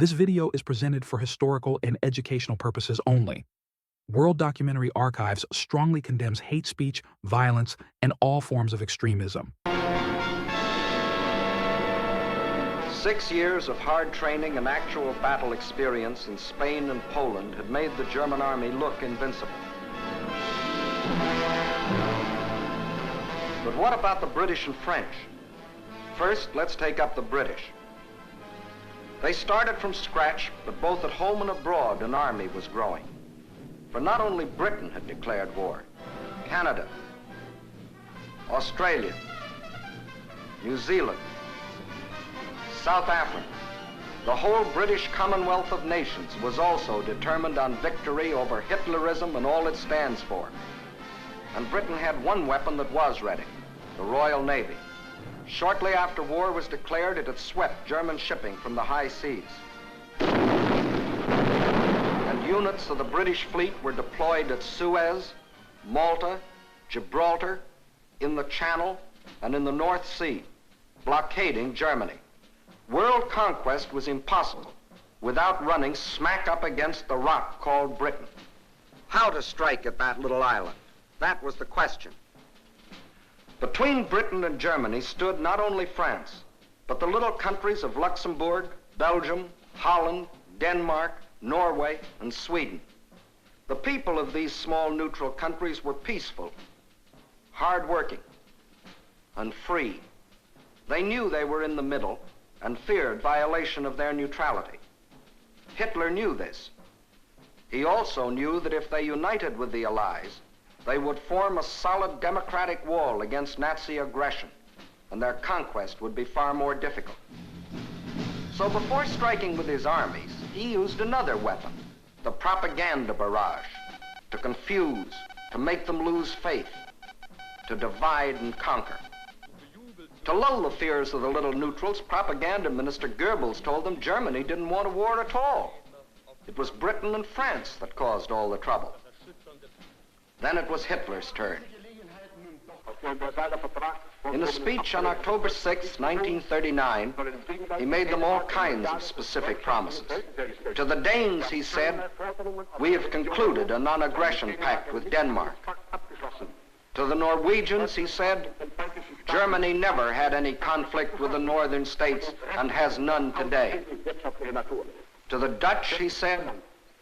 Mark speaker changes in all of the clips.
Speaker 1: This video is presented for historical and educational purposes only. World Documentary Archives strongly condemns hate speech, violence, and all forms of extremism.
Speaker 2: 6 years of hard training and actual battle experience in Spain and Poland had made the German army look invincible. But what about the British and French? First, let's take up the British. They started from scratch, but both at home and abroad, an army was growing. For not only Britain had declared war, Canada, Australia, New Zealand, South Africa, the whole British Commonwealth of Nations was also determined on victory over Hitlerism and all it stands for. And Britain had one weapon that was ready, the Royal Navy. Shortly after war was declared, it had swept German shipping from the high seas. And units of the British fleet were deployed at Suez, Malta, Gibraltar, in the Channel, and in the North Sea, blockading Germany. World conquest was impossible without running smack up against the rock called Britain. How to strike at that little island? That was the question. Between Britain and Germany stood not only France, but the little countries of Luxembourg, Belgium, Holland, Denmark, Norway, and Sweden. The people of these small neutral countries were peaceful, hard-working, and free. They knew they were in the middle and feared violation of their neutrality. Hitler knew this. He also knew that if they united with the Allies, they would form a solid democratic wall against Nazi aggression, and their conquest would be far more difficult. So before striking with his armies, he used another weapon, the propaganda barrage, to confuse, to make them lose faith, to divide and conquer. To lull the fears of the little neutrals, Propaganda Minister Goebbels told them Germany didn't want a war at all. It was Britain and France that caused all the trouble. Then it was Hitler's turn. In a speech on October 6, 1939, he made them all kinds of specific promises. To the Danes, he said, "We have concluded a non-aggression pact with Denmark." To the Norwegians, he said, "Germany never had any conflict with the northern states and has none today." To the Dutch, he said,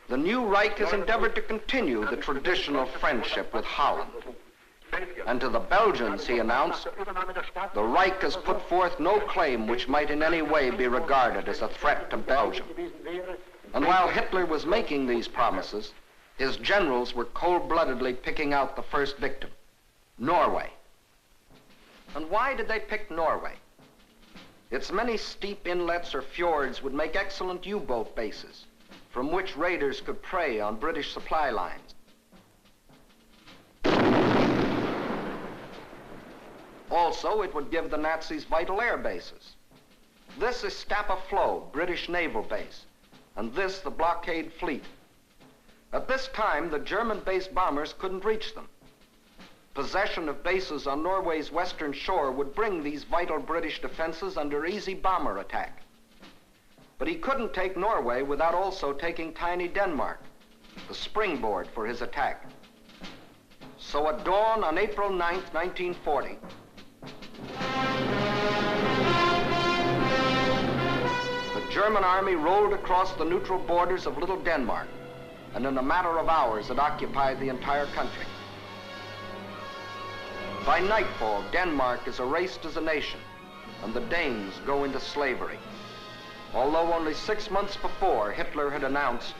Speaker 2: "The new Reich has endeavored to continue the traditional friendship with Holland." And to the Belgians, he announced, "The Reich has put forth no claim which might in any way be regarded as a threat to Belgium." And while Hitler was making these promises, his generals were cold-bloodedly picking out the first victim, Norway. And why did they pick Norway? Its many steep inlets or fjords would make excellent U-boat bases, from which raiders could prey on British supply lines. Also, it would give the Nazis vital air bases. This is Scapa Flow, British naval base, and this the blockade fleet. At this time, the German-based bombers couldn't reach them. Possession of bases on Norway's western shore would bring these vital British defenses under easy bomber attack. But he couldn't take Norway without also taking tiny Denmark, the springboard for his attack. So at dawn on April 9th, 1940, the German army rolled across the neutral borders of Little Denmark, and in a matter of hours it occupied the entire country. By nightfall, Denmark is erased as a nation, and the Danes go into slavery. Although only 6 months before, Hitler had announced,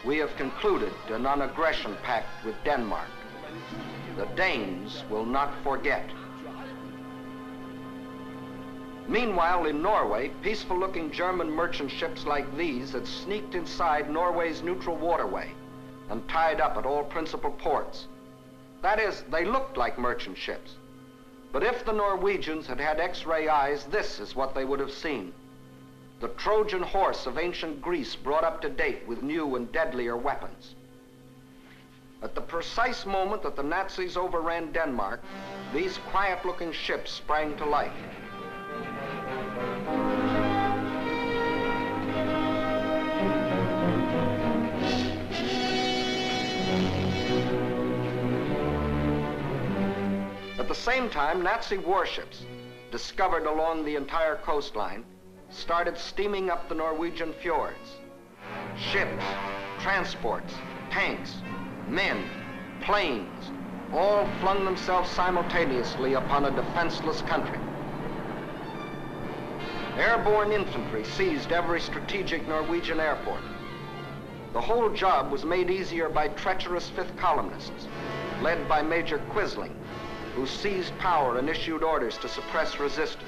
Speaker 2: "We have concluded a non-aggression pact with Denmark. The Danes will not forget." Meanwhile, in Norway, peaceful-looking German merchant ships like these had sneaked inside Norway's neutral waterway and tied up at all principal ports. That is, they looked like merchant ships. But if the Norwegians had had X-ray eyes, this is what they would have seen. The Trojan horse of ancient Greece brought up to date with new and deadlier weapons. At the precise moment that the Nazis overran Denmark, these quiet-looking ships sprang to life. same time, Nazi warships, discovered along the entire coastline, started steaming up the Norwegian fjords. Ships, transports, tanks, men, planes, all flung themselves simultaneously upon a defenseless country. Airborne infantry seized every strategic Norwegian airport. The whole job was made easier by treacherous fifth columnists, led by Major Quisling, who seized power and issued orders to suppress resistance.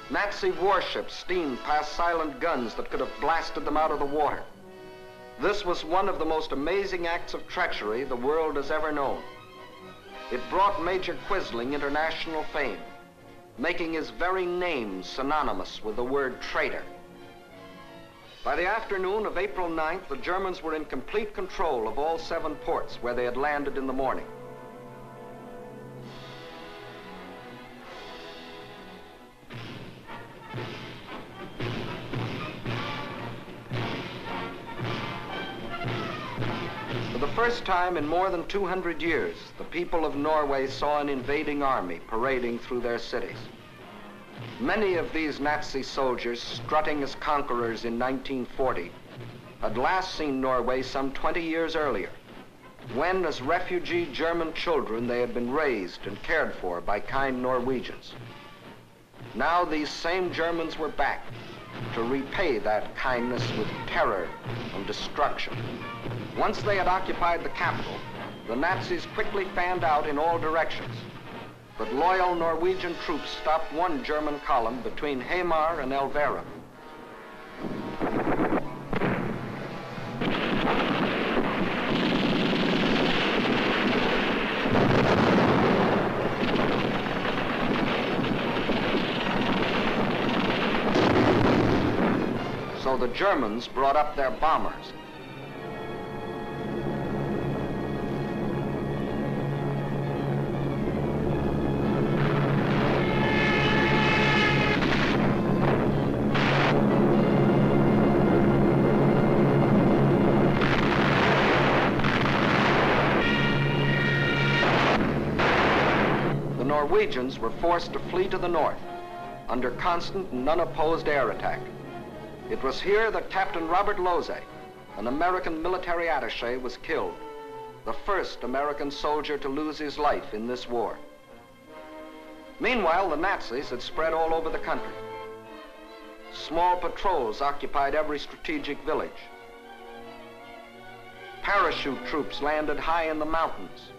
Speaker 2: Nazi warships steamed past silent guns that could have blasted them out of the water. This was one of the most amazing acts of treachery the world has ever known. It brought Major Quisling international fame, making his very name synonymous with the word traitor. By the afternoon of April 9th, the Germans were in complete control of all 7 ports where they had landed in the morning. For the first time in more than 200 years, the people of Norway saw an invading army parading through their cities. Many of these Nazi soldiers, strutting as conquerors in 1940, had last seen Norway some 20 years earlier, when, as refugee German children, they had been raised and cared for by kind Norwegians. Now these same Germans were back to repay that kindness with terror and destruction. Once they had occupied the capital, the Nazis quickly fanned out in all directions. But loyal Norwegian troops stopped one German column between Hamar and Elvera. So the Germans brought up their bombers. Norwegians were forced to flee to the north under constant and unopposed air attack. It was here that Captain Robert Losey, an American military attaché, was killed, the first American soldier to lose his life in this war. Meanwhile, the Nazis had spread all over the country. Small patrols occupied every strategic village. Parachute troops landed high in the mountains.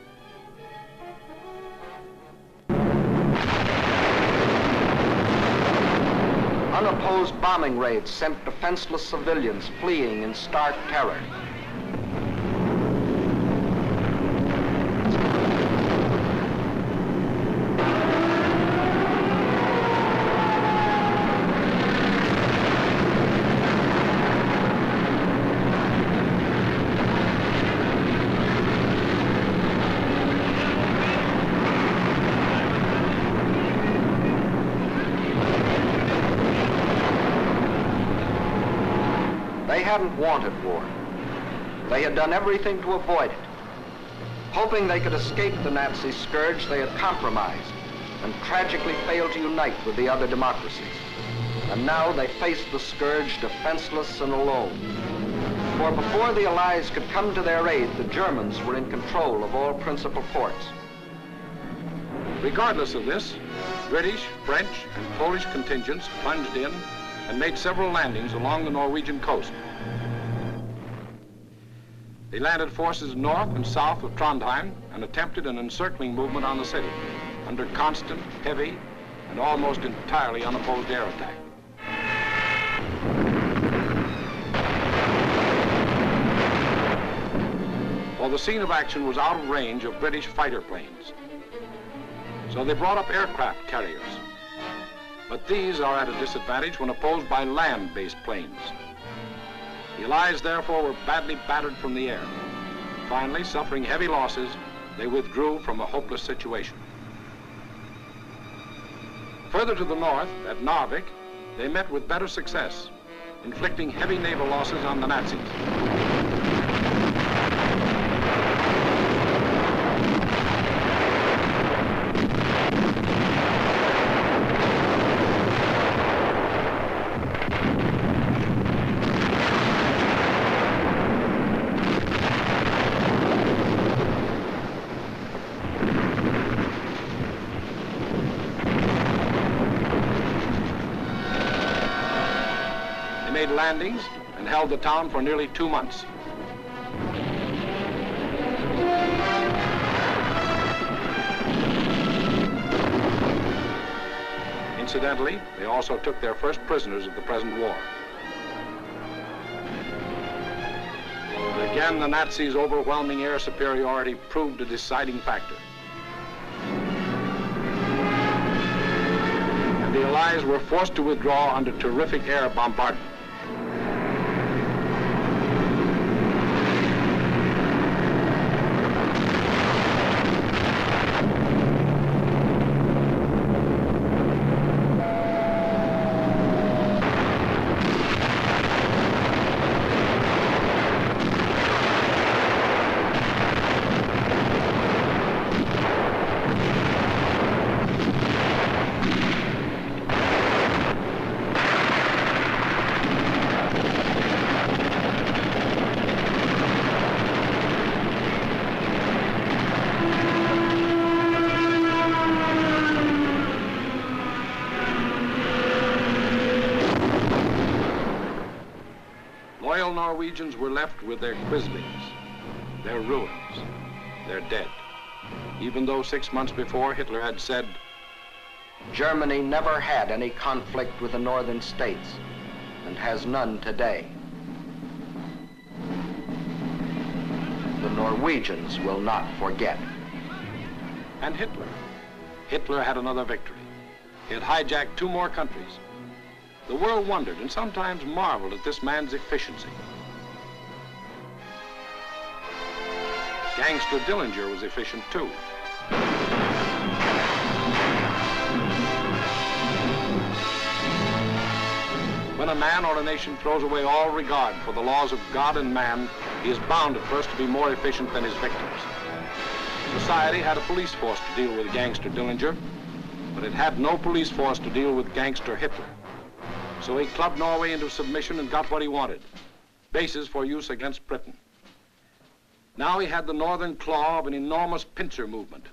Speaker 2: Unopposed bombing raids sent defenseless civilians fleeing in stark terror. They hadn't wanted war. They had done everything to avoid it. Hoping they could escape the Nazi scourge, they had compromised and tragically failed to unite with the other democracies. And now they faced the scourge defenseless and alone. For before the Allies could come to their aid, the Germans were in control of all principal ports.
Speaker 3: Regardless of this, British, French, and Polish contingents plunged in and made several landings along the Norwegian coast. They landed forces north and south of Trondheim and attempted an encircling movement on the city under constant, heavy, and almost entirely unopposed air attack. Well, the scene of action was out of range of British fighter planes, so they brought up aircraft carriers. But these are at a disadvantage when opposed by land-based planes. The Allies, therefore, were badly battered from the air. Finally, suffering heavy losses, they withdrew from a hopeless situation. Further to the north, at Narvik, they met with better success, inflicting heavy naval losses on the Nazis. made landings and held the town for nearly 2 months. Incidentally, they also took their first prisoners of the present war. But again, the Nazis' overwhelming air superiority proved a deciding factor. And the Allies were forced to withdraw under terrific air bombardment. Norwegians were left with their quislings, their ruins, their dead. Even though 6 months before Hitler had said,
Speaker 2: Germany never had any conflict with the northern states and has none today. The Norwegians will not forget.
Speaker 3: And Hitler had another victory. He had hijacked 2 more countries. The world wondered and sometimes marveled at this man's efficiency. Gangster Dillinger was efficient too. When a man or a nation throws away all regard for the laws of God and man, he is bound at first to be more efficient than his victims. Society had a police force to deal with Gangster Dillinger, but it had no police force to deal with Gangster Hitler. So he clubbed Norway into submission and got what he wanted, bases for use against Britain. Now he had the northern claw of an enormous pincer movement.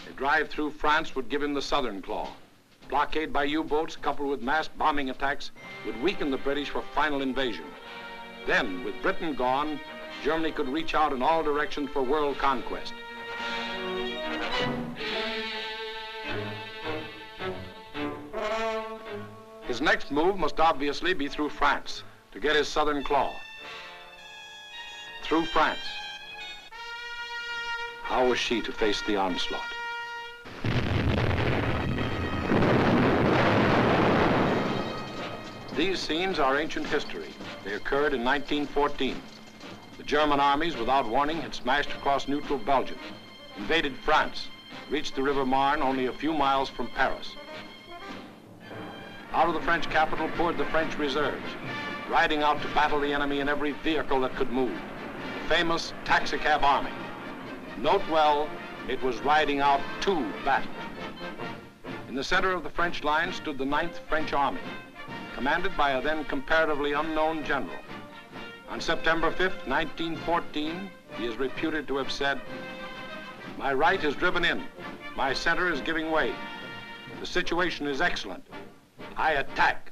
Speaker 3: A drive through France would give him the southern claw. Blockade by U-boats coupled with mass bombing attacks would weaken the British for final invasion. Then, with Britain gone, Germany could reach out in all directions for world conquest. His next move must obviously be through France to get his southern claw. Through France. How was she to face the onslaught? These scenes are ancient history. They occurred in 1914. The German armies, without warning, had smashed across neutral Belgium, invaded France, reached the River Marne only a few miles from Paris. Out of the French capital poured the French reserves, riding out to battle the enemy in every vehicle that could move. The famous taxicab army. Note well, it was riding out to battle. In the center of the French line stood the 9th French Army, commanded by a then comparatively unknown general. On September 5th, 1914, he is reputed to have said, "My right is driven in. My center is giving way. The situation is excellent. I attack."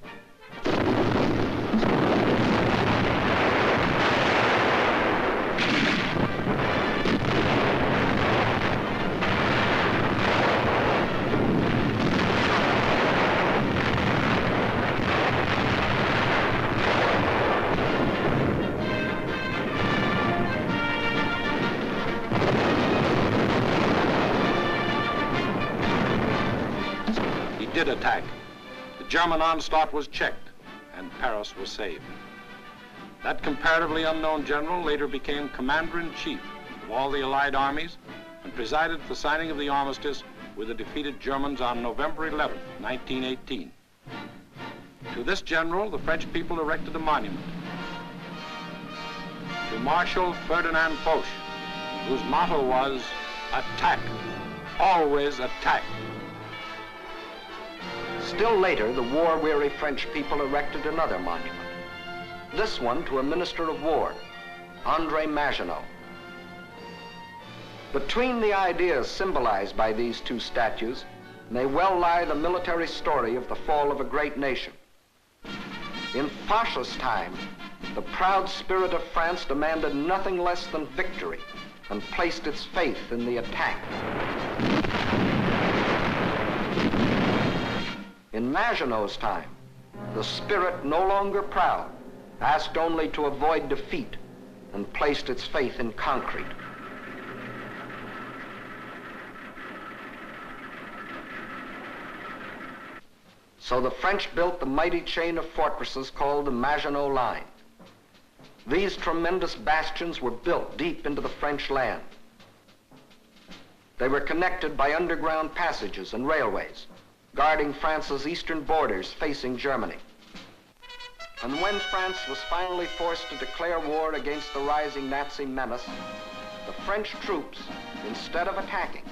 Speaker 3: Did attack. The German onslaught was checked, and Paris was saved. That comparatively unknown general later became commander-in-chief of all the Allied armies and presided at the signing of the armistice with the defeated Germans on November 11, 1918. To this general, the French people erected a monument. To Marshal Ferdinand Foch, whose motto was, "Attack, always attack."
Speaker 2: Still later, the war-weary French people erected another monument. This one to a minister of war, André Maginot. Between the ideas symbolized by these 2 statues may well lie the military story of the fall of a great nation. In Foch's time, the proud spirit of France demanded nothing less than victory and placed its faith in the attack. In Maginot's time, the spirit, no longer proud, asked only to avoid defeat and placed its faith in concrete. So the French built the mighty chain of fortresses called the Maginot Line. These tremendous bastions were built deep into the French land. They were connected by underground passages and railways, guarding France's eastern borders facing Germany. And when France was finally forced to declare war against the rising Nazi menace, the French troops, instead of attacking,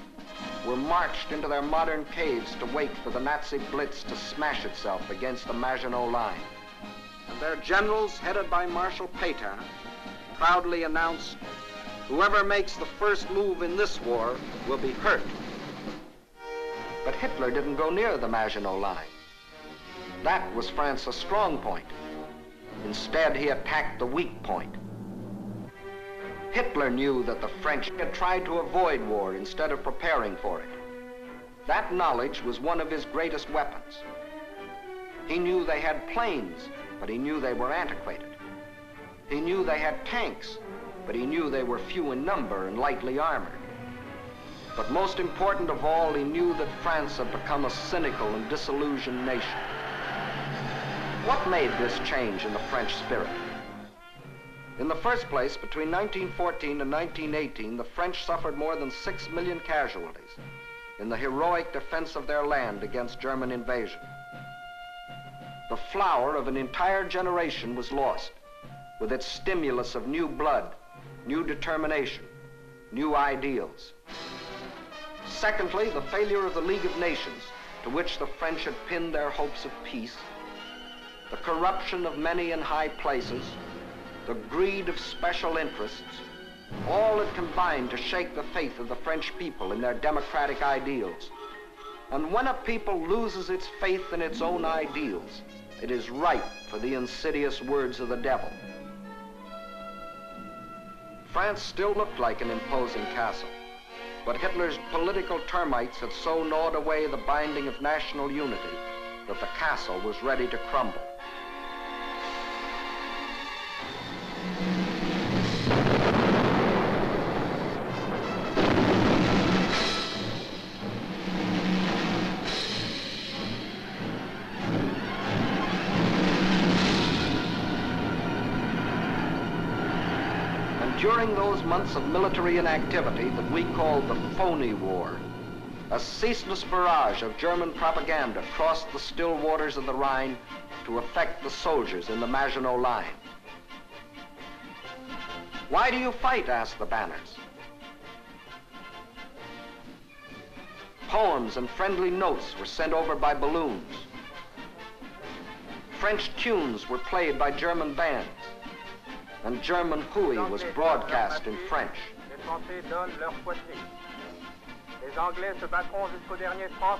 Speaker 2: were marched into their modern caves to wait for the Nazi Blitz to smash itself against the Maginot Line. And their generals, headed by Marshal Pétain, proudly announced, "Whoever makes the first move in this war will be hurt." But Hitler didn't go near the Maginot Line. That was France's strong point. Instead, he attacked the weak point. Hitler knew that the French had tried to avoid war instead of preparing for it. That knowledge was one of his greatest weapons. He knew they had planes, but he knew they were antiquated. He knew they had tanks, but he knew they were few in number and lightly armored. But most important of all, he knew that France had become a cynical and disillusioned nation. What made this change in the French spirit? In the first place, between 1914 and 1918, the French suffered more than 6 million casualties in the heroic defense of their land against German invasion. The flower of an entire generation was lost, with its stimulus of new blood, new determination, new ideals. Secondly, the failure of the League of Nations, to which the French had pinned their hopes of peace, the corruption of many in high places, the greed of special interests, all had combined to shake the faith of the French people in their democratic ideals. And when a people loses its faith in its own ideals, it is ripe for the insidious words of the devil. France still looked like an imposing castle, but Hitler's political termites had so gnawed away the binding of national unity that the castle was ready to crumble. During those months of military inactivity that we called the phony war, a ceaseless barrage of German propaganda crossed the still waters of the Rhine to affect the soldiers in the Maginot Line. "Why do you fight?" asked the banners. Poems and friendly notes were sent over by balloons. French tunes were played by German bands, and German hooey was broadcast in French.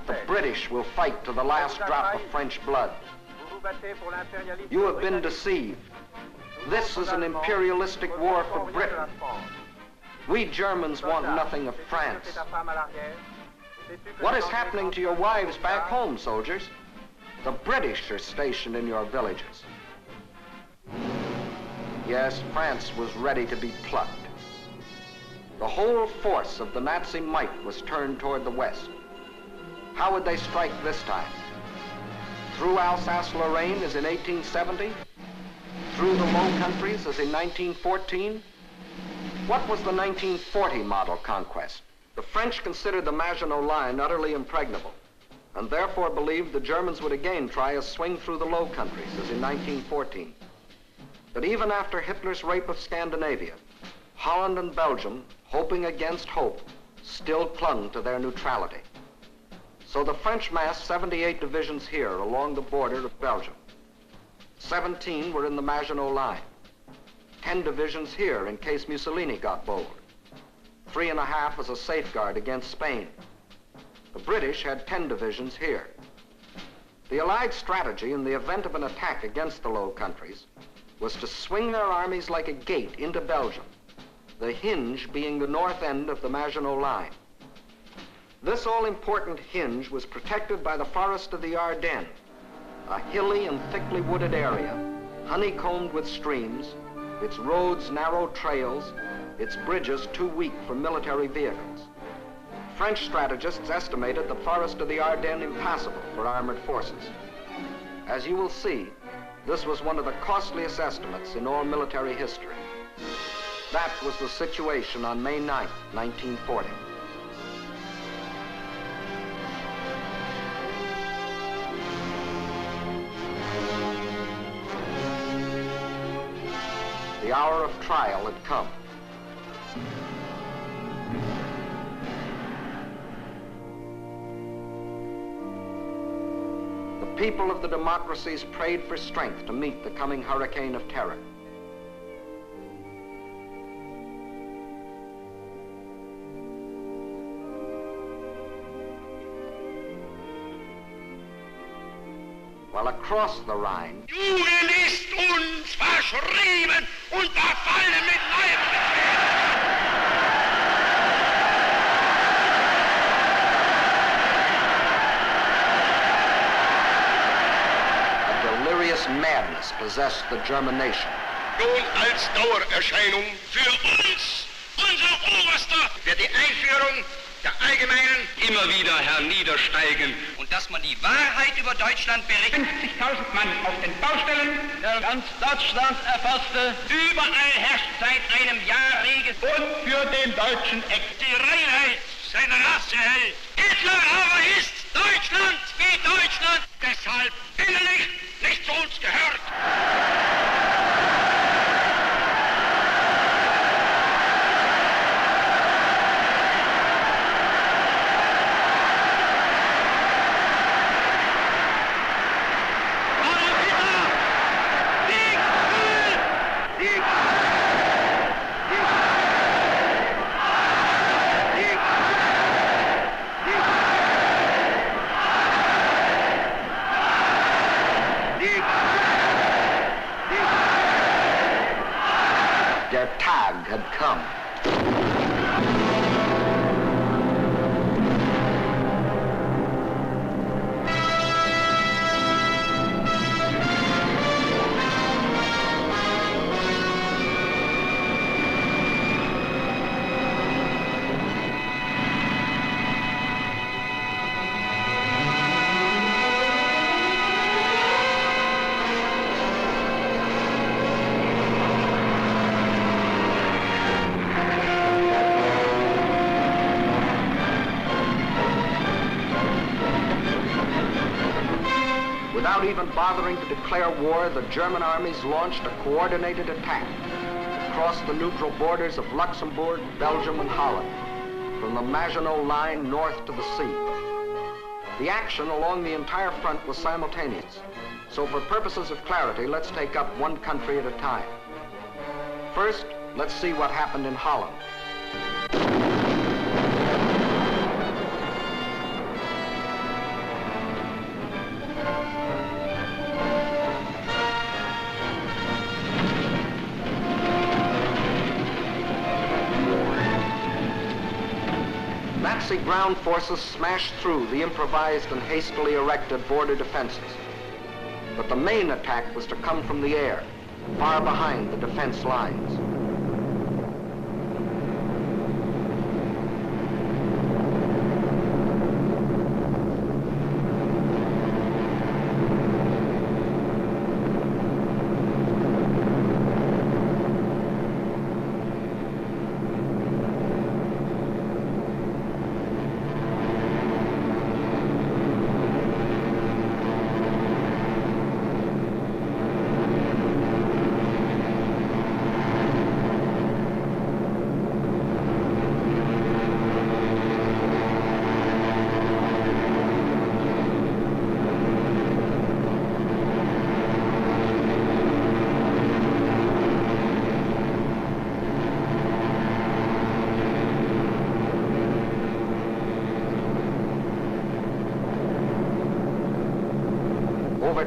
Speaker 2: The British will fight to the last drop of French blood. You have been deceived. This is an imperialistic war for Britain. We Germans want nothing of France. What is happening to your wives back home, soldiers? The British are stationed in your villages. Yes, France was ready to be plucked. The whole force of the Nazi might was turned toward the west. How would they strike this time? Through Alsace-Lorraine as in 1870? Through the Low Countries as in 1914? What was the 1940 model conquest? The French considered the Maginot Line utterly impregnable, and therefore believed the Germans would again try a swing through the Low Countries as in 1914. But even after Hitler's rape of Scandinavia, Holland and Belgium, hoping against hope, still clung to their neutrality. So the French massed 78 divisions here along the border of Belgium. 17 were in the Maginot Line. 10 divisions here in case Mussolini got bold. 3.5 as a safeguard against Spain. The British had 10 divisions here. The Allied strategy in the event of an attack against the Low Countries was to swing their armies like a gate into Belgium, the hinge being the north end of the Maginot Line. This all-important hinge was protected by the forest of the Ardennes, a hilly and thickly wooded area, honeycombed with streams, its roads narrow trails, its bridges too weak for military vehicles. French strategists estimated the forest of the Ardennes impassable for armored forces. As you will see, this was one of the costliest estimates in all military history. That was the situation on May 9th, 1940. The hour of trial had come. The people of the democracies prayed for strength to meet the coming hurricane of terror. While across the Rhine,
Speaker 4: Juden ist uns verschrieben und verfallen mit Leibesbefehl.
Speaker 2: a delirious madness possessed the German nation.
Speaker 4: Nun als Dauererscheinung für uns, unser Oberster, wird die Einführung der allgemeinen immer wieder herniedersteigen. Und dass man die Wahrheit über Deutschland berichtet. 50.000 Mann auf den Baustellen, der ganz Deutschland erfasste. Überall herrscht seit einem Jahr reges und für den deutschen Eck. Die Reinheit seiner Rasse hält. Hitler aber ist Deutschland wie Deutschland. Deshalb innerlich nicht zu uns gehört.
Speaker 2: Der Tag had come. Without even bothering to declare war, the German armies launched a coordinated attack across the neutral borders of Luxembourg, Belgium, and Holland, from the Maginot Line north to the sea. The action along the entire front was simultaneous, so for purposes of clarity, let's take up one country at a time. First, let's see what happened in Holland. Nazi ground forces smashed through the improvised and hastily erected border defenses. But the main attack was to come from the air, far behind the defense lines.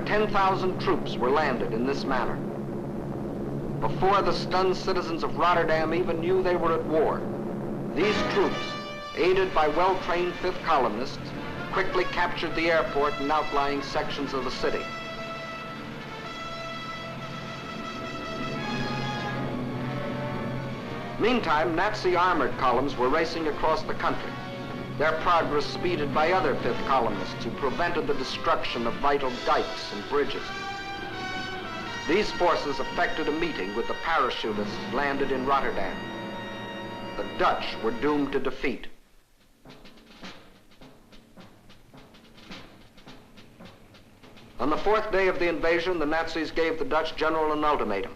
Speaker 2: where 10,000 troops were landed in this manner. Before the stunned citizens of Rotterdam even knew they were at war, these troops, aided by well-trained fifth columnists, quickly captured the airport and outlying sections of the city. Meantime, Nazi armored columns were racing across the country, their progress speeded by other fifth columnists who prevented the destruction of vital dikes and bridges. These forces effected a meeting with the parachutists landed in Rotterdam. The Dutch were doomed to defeat. On the fourth day of the invasion, the Nazis gave the Dutch general an ultimatum.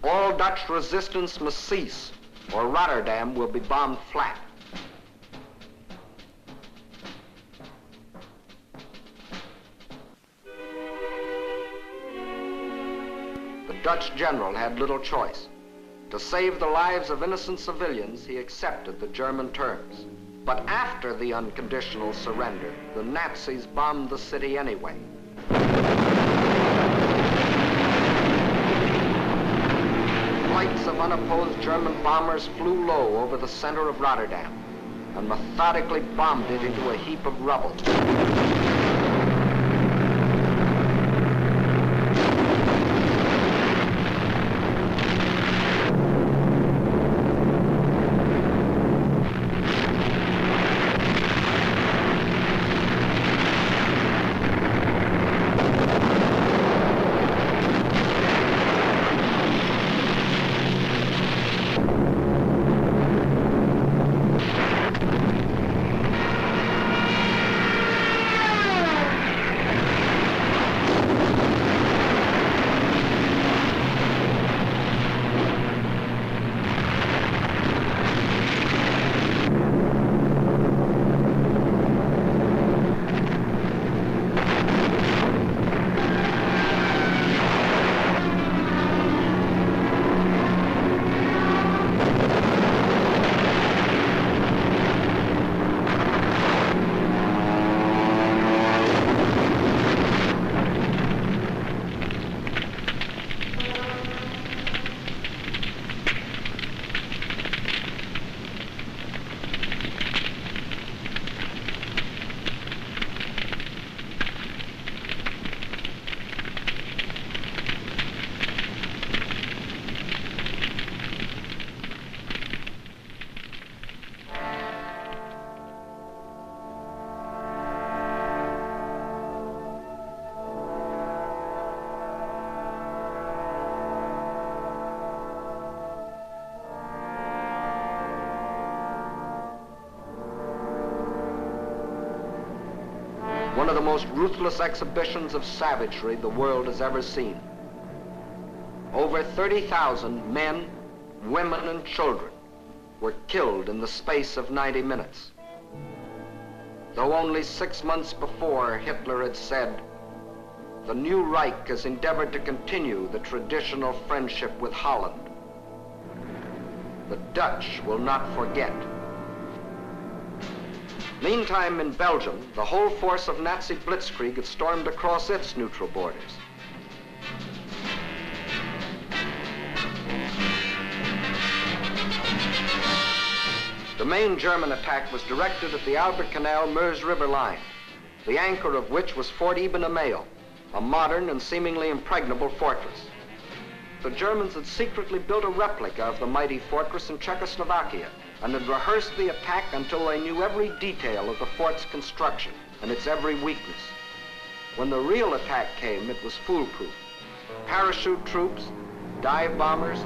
Speaker 2: All Dutch resistance must cease, or Rotterdam will be bombed flat. The Dutch general had little choice. To save the lives of innocent civilians, he accepted the German terms. But after the unconditional surrender, the Nazis bombed the city anyway. Flights of unopposed German bombers flew low over the center of Rotterdam and methodically bombed it into a heap of rubble. One of the most ruthless exhibitions of savagery the world has ever seen. Over 30,000 men, women, and children were killed in the space of 90 minutes. Though only 6 months before, Hitler had said, "The new Reich has endeavored to continue the traditional friendship with Holland. The Dutch will not forget." Meantime, in Belgium, the whole force of Nazi Blitzkrieg had stormed across its neutral borders. The main German attack was directed at the Albert Canal-Meuse River line, the anchor of which was Fort Ibn Amail, a modern and seemingly impregnable fortress. The Germans had secretly built a replica of the mighty fortress in Czechoslovakia and had rehearsed the attack until they knew every detail of the fort's construction and its every weakness. When the real attack came, it was foolproof. Parachute troops, dive bombers,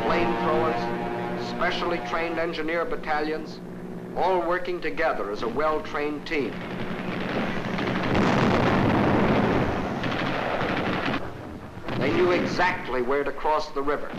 Speaker 2: flamethrowers, specially trained engineer battalions, all working together as a well-trained team. They knew exactly where to cross the river.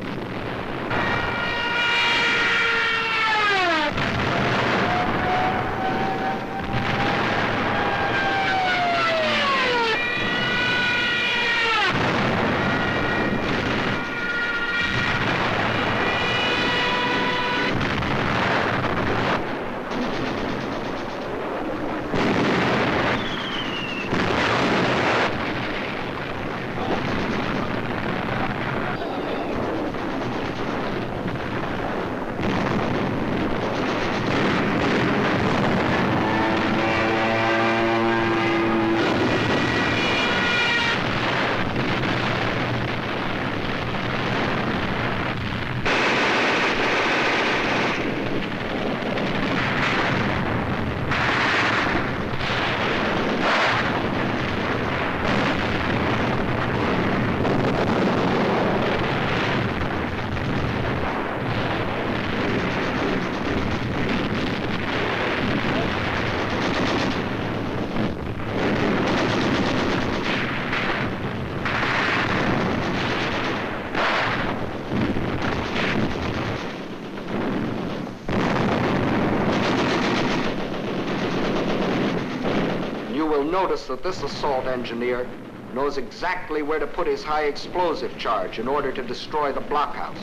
Speaker 2: notice that this assault engineer knows exactly where to put his high explosive charge in order to destroy the blockhouse.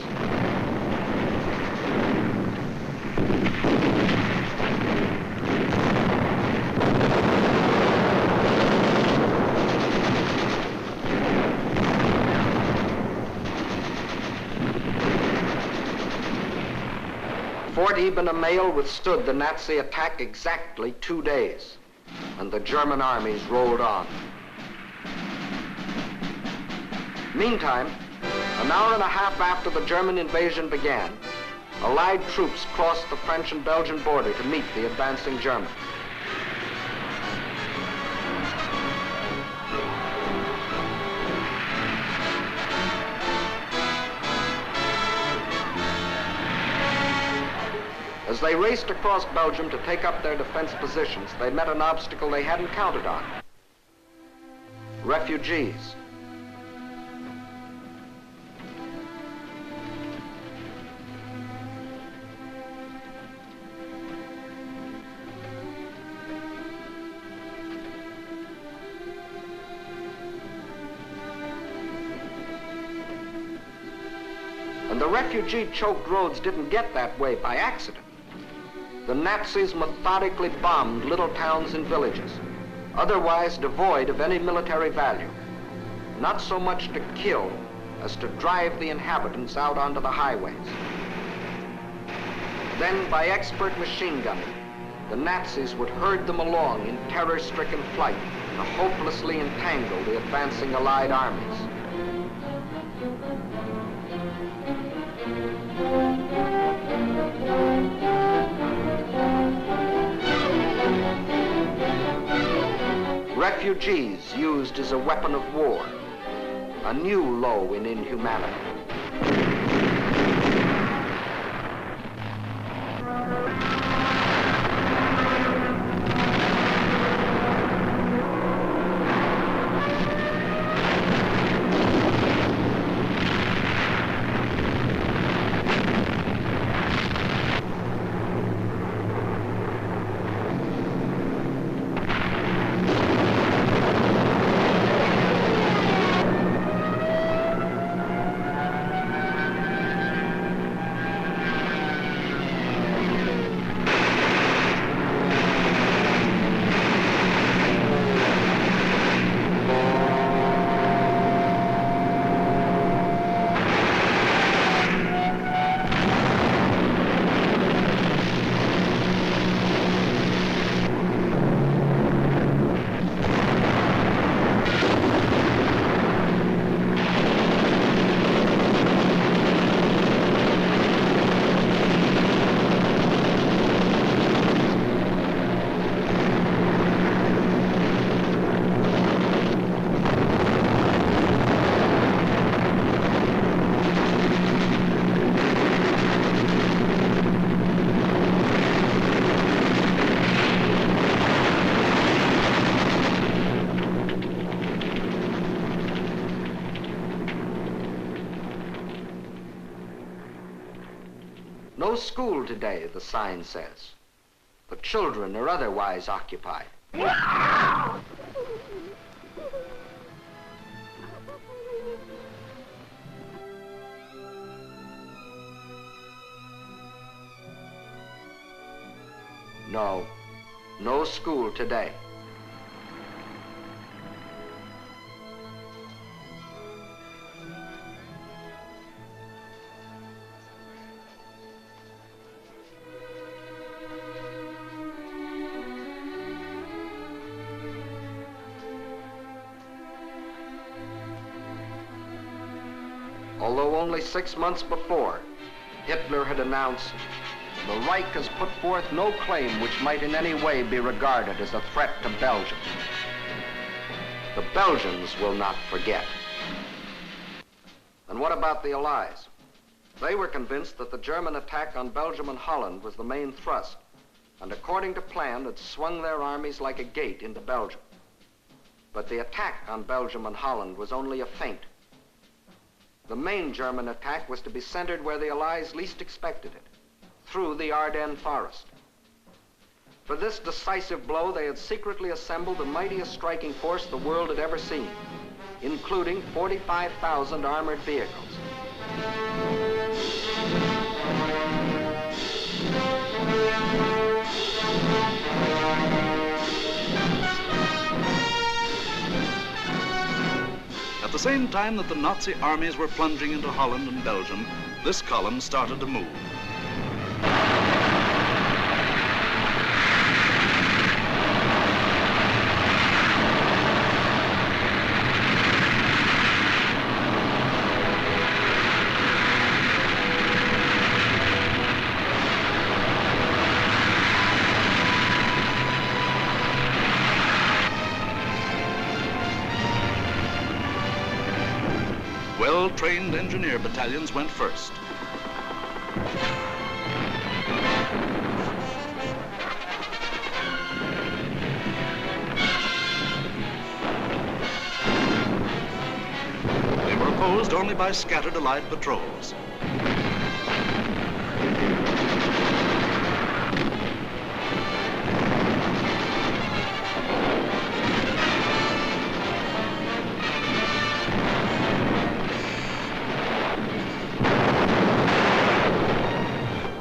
Speaker 2: Fort Eben-Emael withstood the Nazi attack exactly 2 days, and the German armies rolled on. Meantime, an hour and a half after the German invasion began, Allied troops crossed the French and Belgian border to meet the advancing Germans. As they raced across Belgium to take up their defense positions, they met an obstacle they hadn't counted on. Refugees. And the refugee-choked roads didn't get that way by accident. The Nazis methodically bombed little towns and villages, otherwise devoid of any military value, not so much to kill as to drive the inhabitants out onto the highways. Then, by expert machine gunning, the Nazis would herd them along in terror-stricken flight to hopelessly entangle the advancing Allied armies. Refugees used as a weapon of war, a new low in inhumanity. No school today, the sign says. The children are otherwise occupied. No, no school today. Although only 6 months before, Hitler had announced, "The Reich has put forth no claim which might in any way be regarded as a threat to Belgium. The Belgians will not forget." And what about the Allies? They were convinced that the German attack on Belgium and Holland was the main thrust, and according to plan had swung their armies like a gate into Belgium. But the attack on Belgium and Holland was only a feint. The main German attack was to be centered where the Allies least expected it, through the Ardennes forest. For this decisive blow, they had secretly assembled the mightiest striking force the world had ever seen, including 45,000 armored vehicles.
Speaker 5: At the same time that the Nazi armies were plunging into Holland and Belgium, this column started to move. Well-trained engineer battalions went first. They were opposed only by scattered Allied patrols.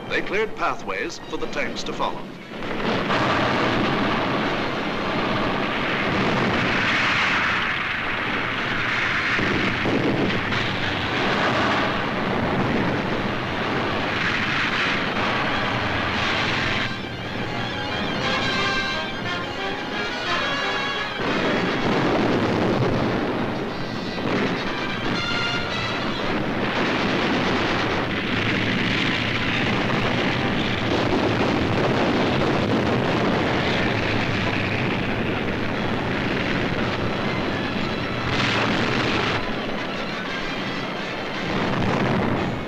Speaker 5: They cleared pathways for the tanks to follow.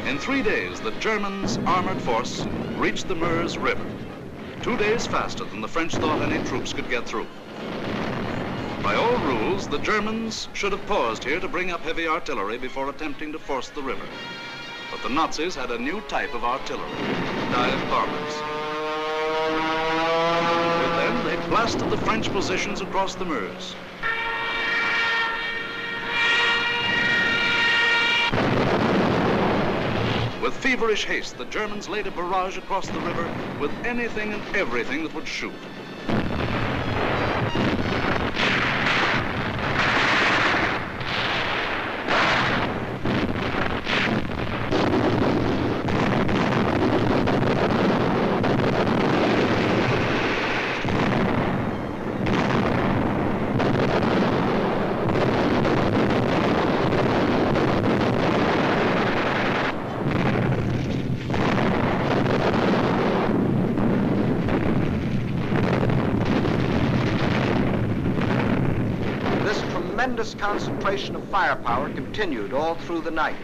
Speaker 5: In 3 days, the Germans' armored force reached the Meuse River, 2 days faster than the French thought any troops could get through. By all rules, the Germans should have paused here to bring up heavy artillery before attempting to force the river. But the Nazis had a new type of artillery, dive bombers. With them, they blasted the French positions across the Meuse. With feverish haste, the Germans laid a barrage across the river with anything and everything that would shoot.
Speaker 2: Tremendous concentration of firepower continued all through the night.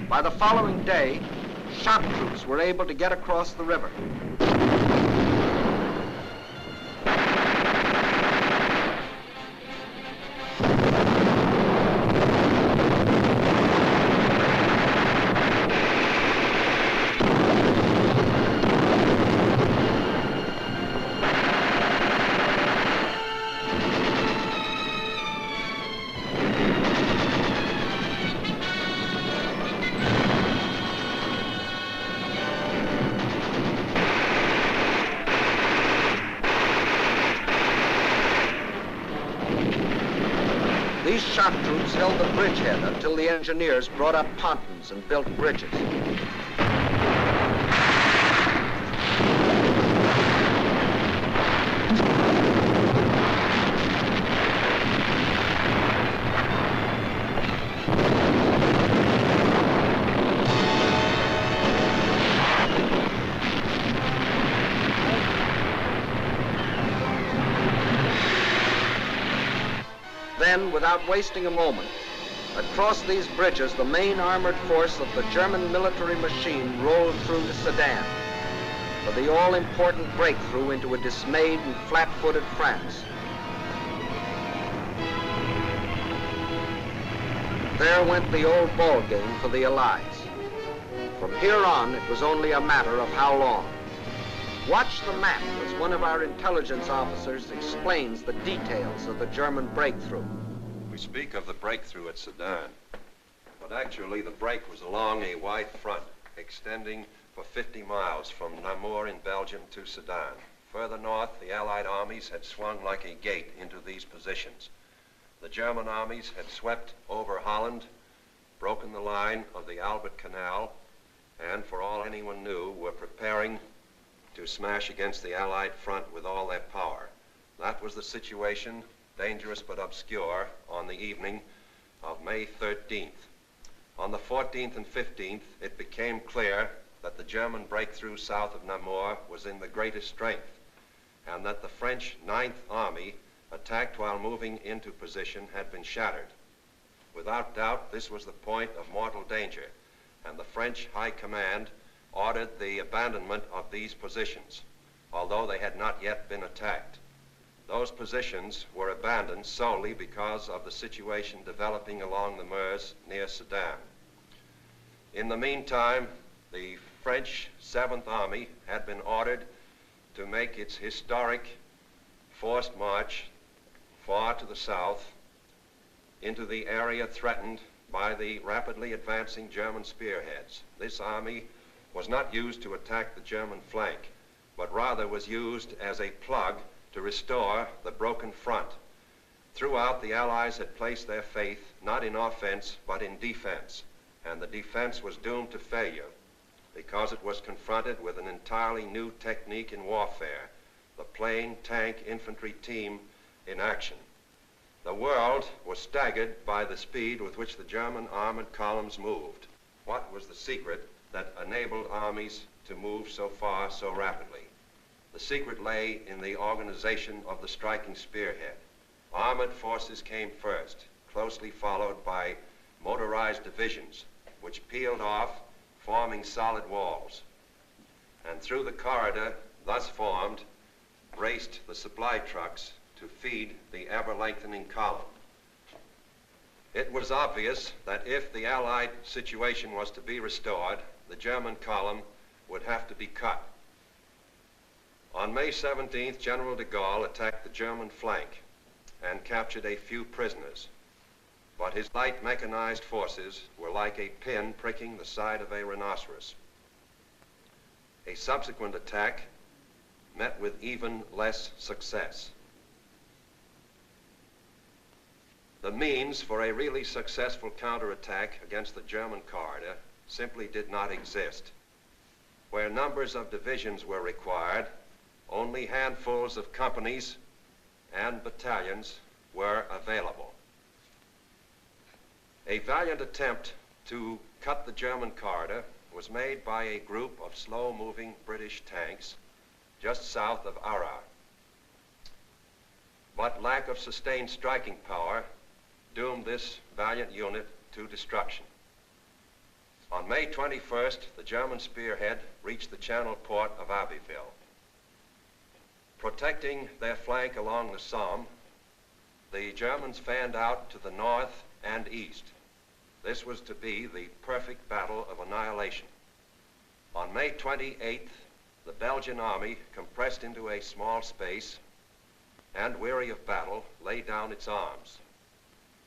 Speaker 2: By the following day, shock troops were able to get across the river. These shock troops held the bridgehead until the engineers brought up pontons and built bridges. Then, without wasting a moment, across these bridges, the main armored force of the German military machine rolled through to Sedan. for the all-important breakthrough into a dismayed and flat-footed France. There went the old ball game for the Allies. From here on, it was only a matter of how long. Watch the map as one of our intelligence officers explains the details of the German breakthrough.
Speaker 6: We speak of the breakthrough at Sedan, but actually the break was along a wide front extending for 50 miles from Namur in Belgium to Sedan. Further north, the Allied armies had swung like a gate into these positions. The German armies had swept over Holland, broken the line of the Albert Canal, and for all anyone knew, were preparing to smash against the Allied front with all their power. That was the situation, dangerous but obscure, on the evening of May 13th. On the 14th and 15th, it became clear that the German breakthrough south of Namur was in the greatest strength, and that the French 9th Army, attacked while moving into position, had been shattered. Without doubt, this was the point of mortal danger, and the French High Command ordered the abandonment of these positions, although they had not yet been attacked. Those positions were abandoned solely because of the situation developing along the Meuse near Sedan. In the meantime, the French 7th Army had been ordered to make its historic forced march far to the south into the area threatened by the rapidly advancing German spearheads. This army was not used to attack the German flank, but rather was used as a plug to restore the broken front. Throughout, the Allies had placed their faith not in offense, but in defense, and the defense was doomed to failure because it was confronted with an entirely new technique in warfare, the plane tank infantry team in action. The world was staggered by the speed with which the German armored columns moved. What was the secret that enabled armies to move so far so rapidly? The secret lay in the organization of the striking spearhead. Armored forces came first, closely followed by motorized divisions, which peeled off, forming solid walls. And through the corridor thus formed, raced the supply trucks to feed the ever-lengthening column. It was obvious that if the Allied situation was to be restored, the German column would have to be cut. On May 17th, General de Gaulle attacked the German flank and captured a few prisoners. But his light mechanized forces were like a pin pricking the side of a rhinoceros. A subsequent attack met with even less success. The means for a really successful counterattack against the German corridor simply did not exist. Where numbers of divisions were required, only handfuls of companies and battalions were available. A valiant attempt to cut the German corridor was made by a group of slow-moving British tanks just south of Arras. But lack of sustained striking power doomed this valiant unit to destruction. On May 21st, the German spearhead reached the channel port of Abbeville. Protecting their flank along the Somme, the Germans fanned out to the north and east. This was to be the perfect battle of annihilation. On May 28th, the Belgian army, compressed into a small space and weary of battle, laid down its arms.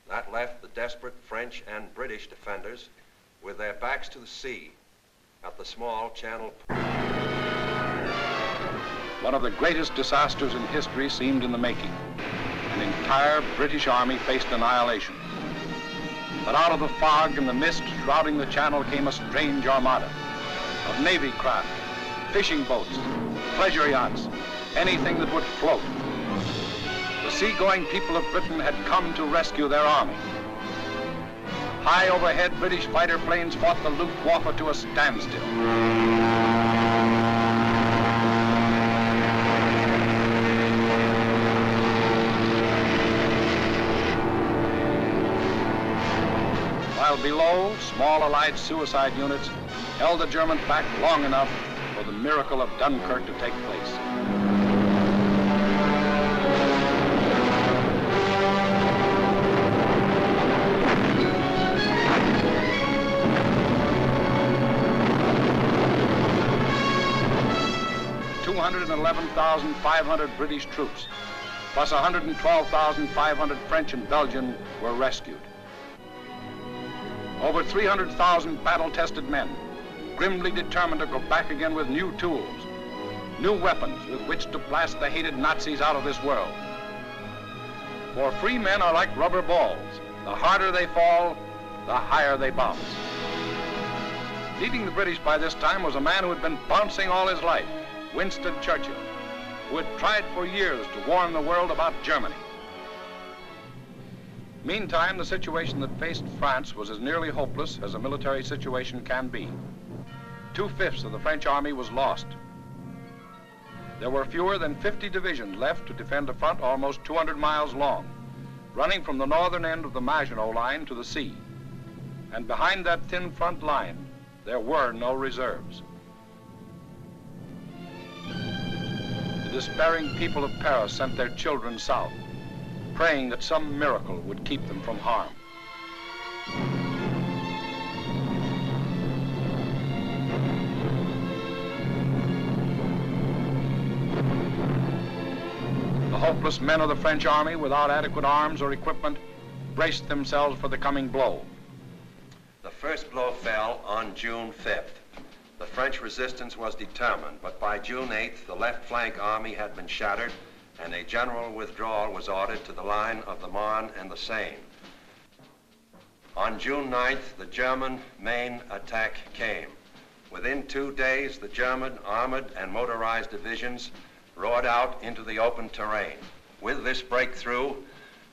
Speaker 6: That left the desperate French and British defenders with their backs to the sea at the small channel.
Speaker 3: One of the greatest disasters in history seemed in the making. An entire British army faced annihilation. But out of the fog and the mist shrouding the channel came a strange armada of Navy craft, fishing boats, pleasure yachts, anything that would float. The seagoing people of Britain had come to rescue their army. High overhead, British fighter planes fought the Luftwaffe to a standstill. While below, small Allied suicide units held the Germans back long enough for the miracle of Dunkirk to take place. 211,500 British troops, plus 112,500 French and Belgian were rescued. Over 300,000 battle-tested men, grimly determined to go back again with new tools, new weapons with which to blast the hated Nazis out of this world. For free men are like rubber balls. The harder they fall, the higher they bounce. Leading the British by this time was a man who had been bouncing all his life, Winston Churchill, who had tried for years to warn the world about Germany. Meantime, the situation that faced France was as nearly hopeless as a military situation can be. 2/5 of the French army was lost. There were fewer than 50 divisions left to defend a front almost 200 miles long, running from the northern end of the Maginot Line to the sea. And behind that thin front line, there were no reserves. The despairing people of Paris sent their children south, praying that some miracle would keep them from harm. The hopeless men of the French army, without adequate arms or equipment, braced themselves for the coming blow.
Speaker 6: The first blow fell on June 5th. The French resistance was determined, but by June 8th, the left flank army had been shattered and a general withdrawal was ordered to the line of the Marne and the Seine. On June 9th, the German main attack came. Within 2 days, the German armored and motorized divisions roared out into the open terrain. With this breakthrough,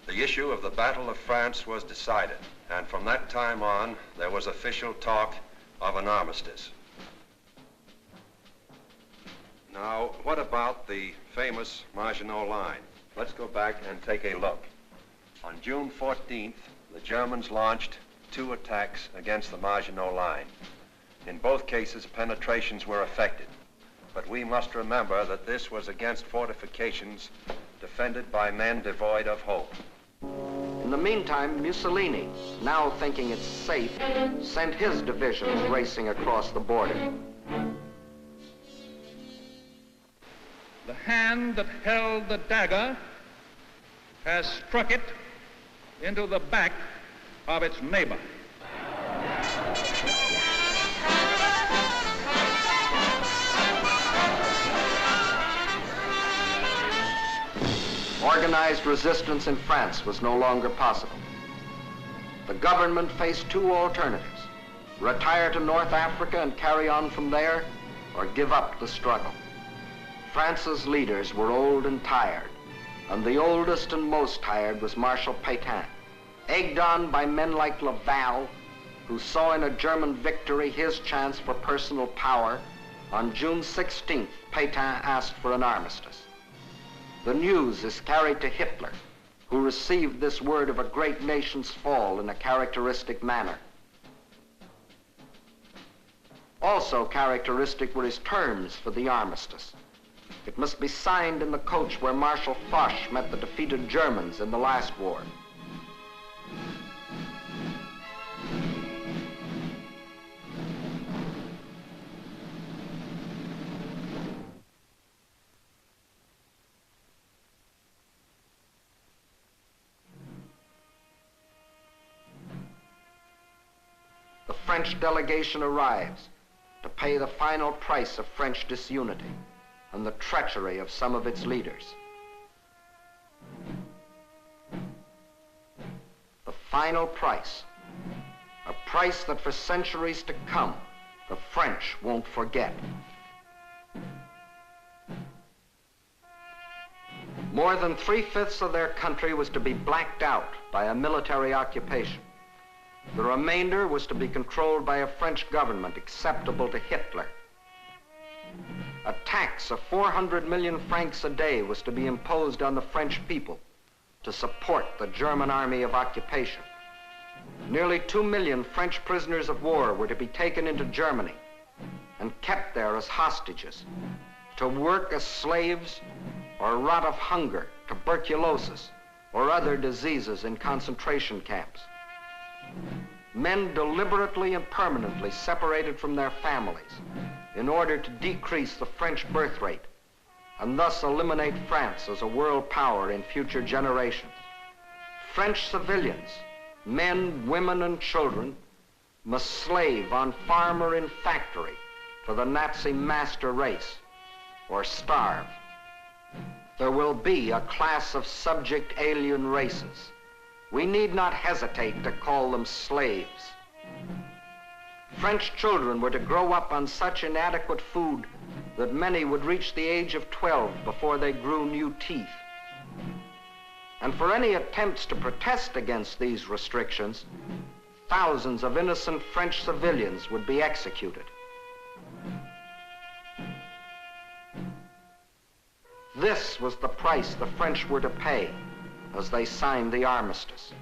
Speaker 6: the issue of the Battle of France was decided, and from that time on, there was official talk of an armistice. Now, what about the famous Maginot Line? Let's go back and take a look. On June 14th, the Germans launched 2 attacks against the Maginot Line. In both cases, penetrations were effected. But we must remember that this was against fortifications defended by men devoid of hope.
Speaker 2: In the meantime, Mussolini, now thinking it's safe, sent his divisions racing across the border.
Speaker 7: The hand that held the dagger has struck it into the back of its neighbor.
Speaker 2: Organized resistance in France was no longer possible. The government faced 2 alternatives: retire to North Africa and carry on from there, or give up the struggle. France's leaders were old and tired, and the oldest and most tired was Marshal Pétain. Egged on by men like Laval, who saw in a German victory his chance for personal power, on June 16th, Pétain asked for an armistice. The news is carried to Hitler, who received this word of a great nation's fall in a characteristic manner. Also characteristic were his terms for the armistice. It must be signed in the coach where Marshal Foch met the defeated Germans in the last war. The French delegation arrives to pay the final price of French disunity and the treachery of some of its leaders. The final price, a price that for centuries to come, the French won't forget. More than 3/5 of their country was to be blacked out by a military occupation. The remainder was to be controlled by a French government acceptable to Hitler. A tax of 400 million francs a day was to be imposed on the French people to support the German army of occupation. Nearly 2 million French prisoners of war were to be taken into Germany, and kept there as hostages, to work as slaves or rot of hunger, tuberculosis, or other diseases in concentration camps. Men deliberately and permanently separated from their families in order to decrease the French birth rate and thus eliminate France as a world power in future generations. French civilians, men, women, and children, must slave on farm or in factory for the Nazi master race or starve. There will be a class of subject alien races. We need not hesitate to call them slaves. French children were to grow up on such inadequate food that many would reach the age of 12 before they grew new teeth. And for any attempts to protest against these restrictions, thousands of innocent French civilians would be executed. This was the price the French were to pay as they signed the armistice.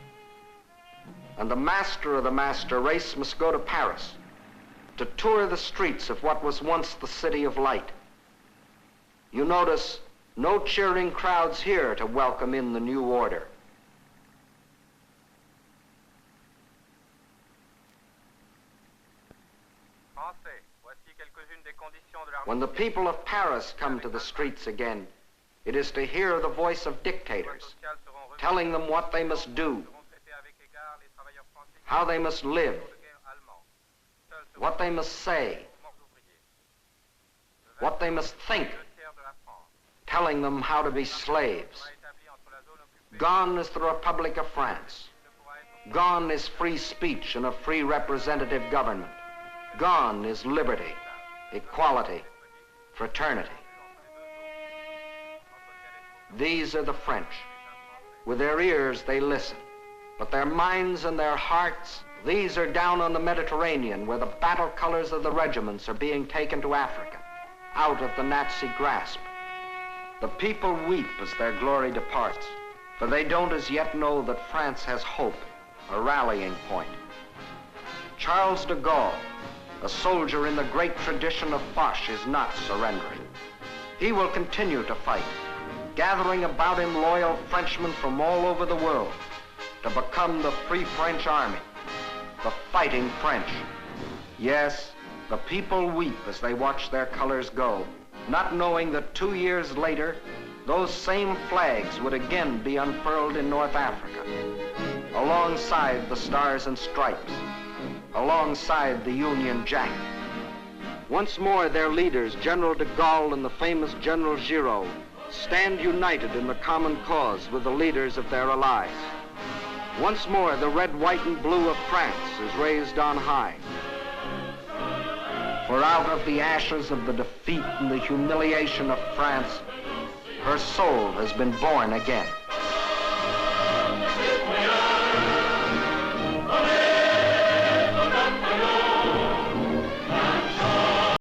Speaker 2: And the master of the master race must go to Paris to tour the streets of what was once the City of Light. You notice no cheering crowds here to welcome in the new order. When the people of Paris come to the streets again, it is to hear the voice of dictators, telling them what they must do, how they must live, what they must say, what they must think, telling them how to be slaves. Gone is the Republic of France. Gone is free speech and a free representative government. Gone is liberty, equality, fraternity. These are the French. With their ears they listen, but their minds and their hearts, these are down on the Mediterranean where the battle colors of the regiments are being taken to Africa, out of the Nazi grasp. The people weep as their glory departs, for they don't as yet know that France has hope, a rallying point. Charles de Gaulle, a soldier in the great tradition of Foch, is not surrendering. He will continue to fight, gathering about him loyal Frenchmen from all over the world to become the Free French Army, the fighting French. Yes, the people weep as they watch their colors go, not knowing that 2 years later, those same flags would again be unfurled in North Africa, alongside the Stars and Stripes, alongside the Union Jack. Once more, their leaders, General de Gaulle and the famous General Giraud, stand united in the common cause with the leaders of their allies. Once more, the red, white, and blue of France is raised on high. For out of the ashes of the defeat and the humiliation of France, her soul has been born again.